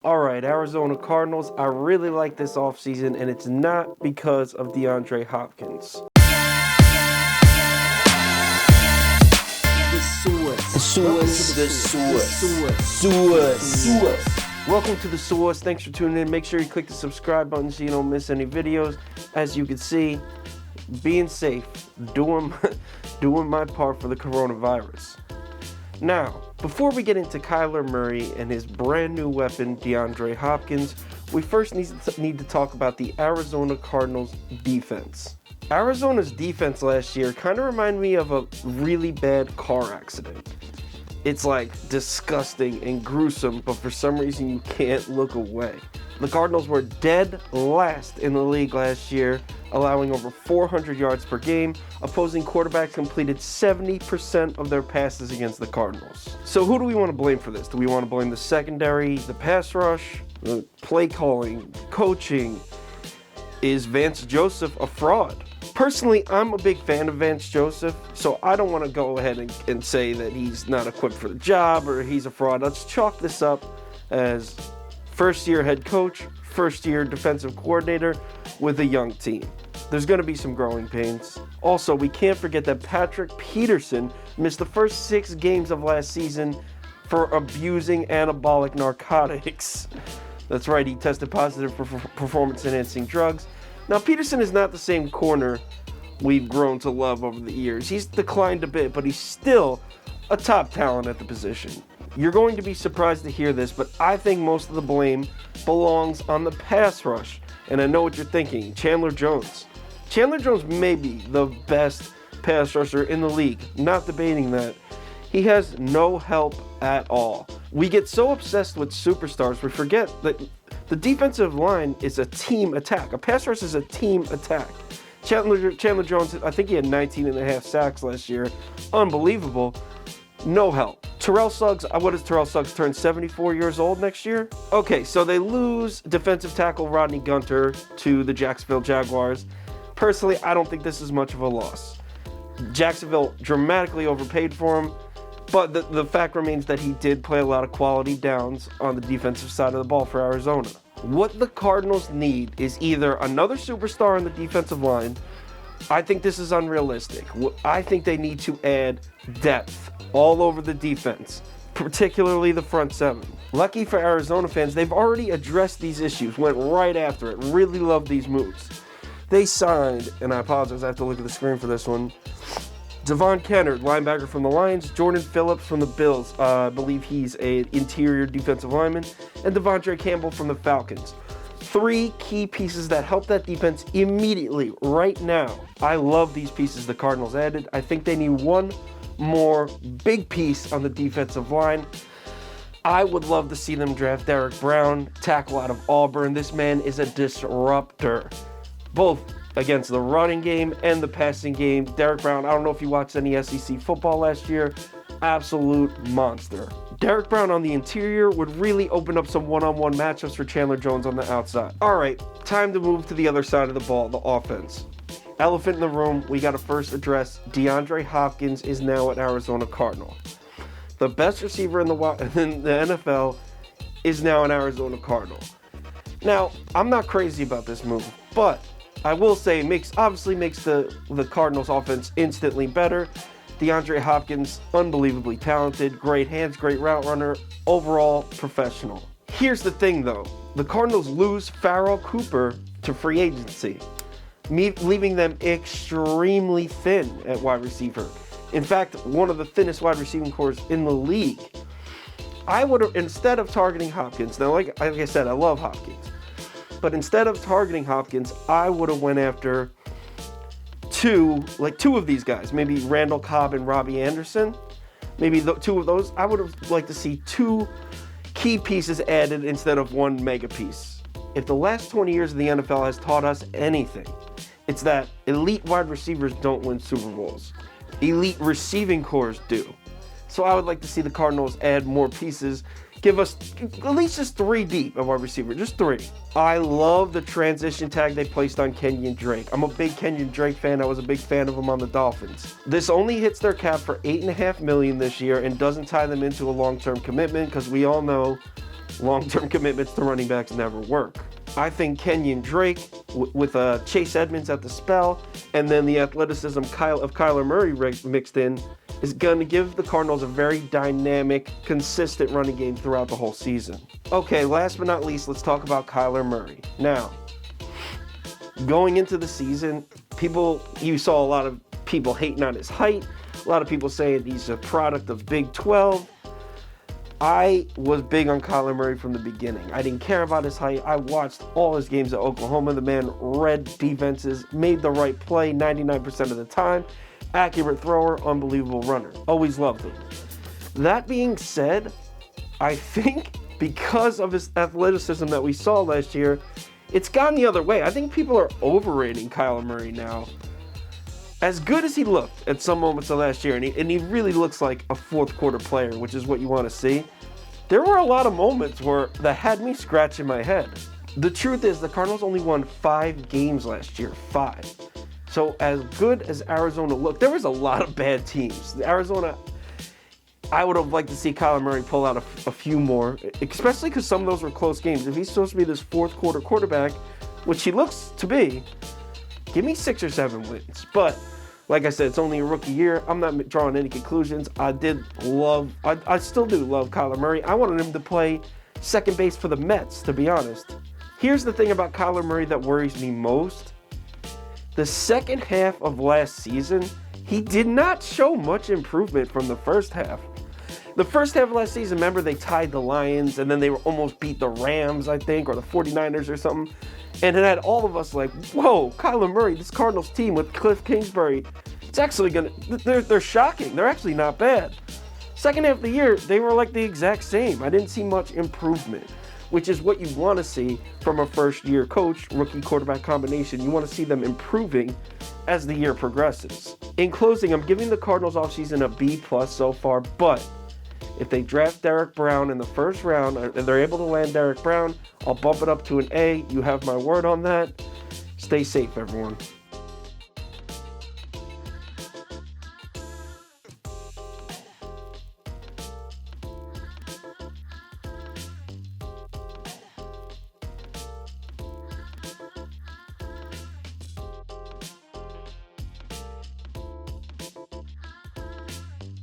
All right, Arizona Cardinals. I really like this offseason, and it's not because of DeAndre Hopkins. Welcome to the Source. Thanks for tuning in. Make sure you click the subscribe button so you don't miss any videos. As you can see, being safe, doing my part for the coronavirus. Now, before we get into Kyler Murray and his brand new weapon, DeAndre Hopkins, we first need to talk about the Arizona Cardinals defense. Arizona's defense last year kind of reminded me of a really bad car accident. It's like disgusting and gruesome, but for some reason you can't look away. The Cardinals were dead last in the league last year, allowing over 400 yards per game. Opposing quarterbacks completed 70% of their passes against the Cardinals. So who do we want to blame for this? Do we want to blame the secondary, the pass rush, the play calling, coaching? Is Vance Joseph a fraud? Personally, I'm a big fan of Vance Joseph, so I don't want to go ahead and say that he's not equipped for the job or he's a fraud. Let's chalk this up as first-year head coach, first-year defensive coordinator with a young team. There's going to be some growing pains. Also, we can't forget that Patrick Peterson missed the first 6 games of last season for abusing anabolic narcotics. That's right, he tested positive for performance-enhancing drugs. Now, Peterson is not the same corner we've grown to love over the years. He's declined a bit, but he's still a top talent at the position. You're going to be surprised to hear this, but I think most of the blame belongs on the pass rush. And I know what you're thinking, Chandler Jones. Chandler Jones may be the best pass rusher in the league, not debating that. He has no help at all. We get so obsessed with superstars, we forget that the defensive line is a team attack. A pass rush is a team attack. Chandler Jones, I think he had 19 and a half sacks last year. Unbelievable. No help. Terrell Suggs, what does Terrell Suggs turn 74 years old next year? Okay, so they lose defensive tackle Rodney Gunter to the Jacksonville Jaguars. Personally, I don't think this is much of a loss. Jacksonville dramatically overpaid for him, but the fact remains that he did play a lot of quality downs on the defensive side of the ball for Arizona. What the Cardinals need is either another superstar on the defensive line. I think this is unrealistic. I think they need to add depth all over the defense, particularly the front seven. Lucky for Arizona fans, they've already addressed these issues, went right after it, really love these moves. They signed, and I apologize, I have to look at the screen for this one, Devon, Kennard, linebacker from the Lions, Jordan Phillips from the Bills, I believe he's an interior defensive lineman, and DeVondre Campbell from the Falcons. 3 key pieces that help that defense immediately, right now. I love these pieces the Cardinals added. I think they need one more big piece on the defensive line. I would love to see them draft Derek Brown, tackle out of Auburn. This man is a disruptor, both against the running game and the passing game. Derek Brown, I don't know if you watched any SEC football last year, absolute monster. Derek Brown on the interior would really open up some one-on-one matchups for Chandler Jones on the outside. All right, time to move to the other side of the ball, the offense. Elephant in the room, we got to first address DeAndre Hopkins is now an Arizona Cardinal. The best receiver in the NFL is now an Arizona Cardinal. Now, I'm not crazy about this move, but I will say it obviously makes the Cardinals offense instantly better. DeAndre Hopkins, unbelievably talented, great hands, great route runner, overall professional. Here's the thing though, the Cardinals lose Farrell Cooper to free agency, leaving them extremely thin at wide receiver. In fact, one of the thinnest wide receiving corps in the league. I would have, instead of targeting Hopkins, now like I said, I love Hopkins, but instead of targeting Hopkins, I would have went after two of these guys, maybe Randall Cobb and Robbie Anderson. Maybe the 2 of those. I would have liked to see 2 key pieces added instead of 1 mega piece. If the last 20 years of the NFL has taught us anything, it's that elite wide receivers don't win Super Bowls. Elite receiving corps do. So I would like to see the Cardinals add more pieces. Give us at least just 3 deep of wide receiver, just 3. I love the transition tag they placed on Kenyon Drake. I'm a big Kenyon Drake fan. I was a big fan of him on the Dolphins. This only hits their cap for $8.5 million this year and doesn't tie them into a long-term commitment because we all know long-term commitments to running backs never work. I think Kenyon Drake with Chase Edmonds at the spell, and then the athleticism of Kyler Murray mixed in, is going to give the Cardinals a very dynamic, consistent running game throughout the whole season. Okay, last but not least, let's talk about Kyler Murray. Now, going into the season, you saw a lot of people hating on his height, a lot of people saying he's a product of Big 12. I was big on Kyler Murray from the beginning. I didn't care about his height. I watched all his games at Oklahoma. The man read defenses, made the right play 99% of the time. Accurate thrower, unbelievable runner. Always loved him. That being said, I think because of his athleticism that we saw last year, it's gone the other way. I think people are overrating Kyler Murray now. As good as he looked at some moments of last year, and he really looks like a fourth quarter player, which is what you want to see, there were a lot of moments that had me scratching my head. The truth is, the Cardinals only won 5 games last year, 5. So as good as Arizona looked, there was a lot of bad teams. Arizona, I would have liked to see Kyler Murray pull out a few more, especially because some of those were close games. If he's supposed to be this fourth quarter quarterback, which he looks to be, give me 6 or 7 wins. But like I said, it's only a rookie year. I'm not drawing any conclusions. I still do love Kyler Murray. I wanted him to play second base for the Mets, to be honest. Here's the thing about Kyler Murray that worries me most. The second half of last season, he did not show much improvement from the first half. The first half of last season, remember, they tied the Lions, and then they almost beat the Rams, I think, or the 49ers or something. And it had all of us like, whoa, Kyler Murray, this Cardinals team with Cliff Kingsbury, it's actually they're shocking. They're actually not bad. Second half of the year, they were like the exact same. I didn't see much improvement, which is what you want to see from a first-year coach, rookie quarterback combination. You want to see them improving as the year progresses. In closing, I'm giving the Cardinals offseason a B+ so far, but if they draft Derek Brown in the first round, and they're able to land Derek Brown, I'll bump it up to an A. You have my word on that. Stay safe, everyone.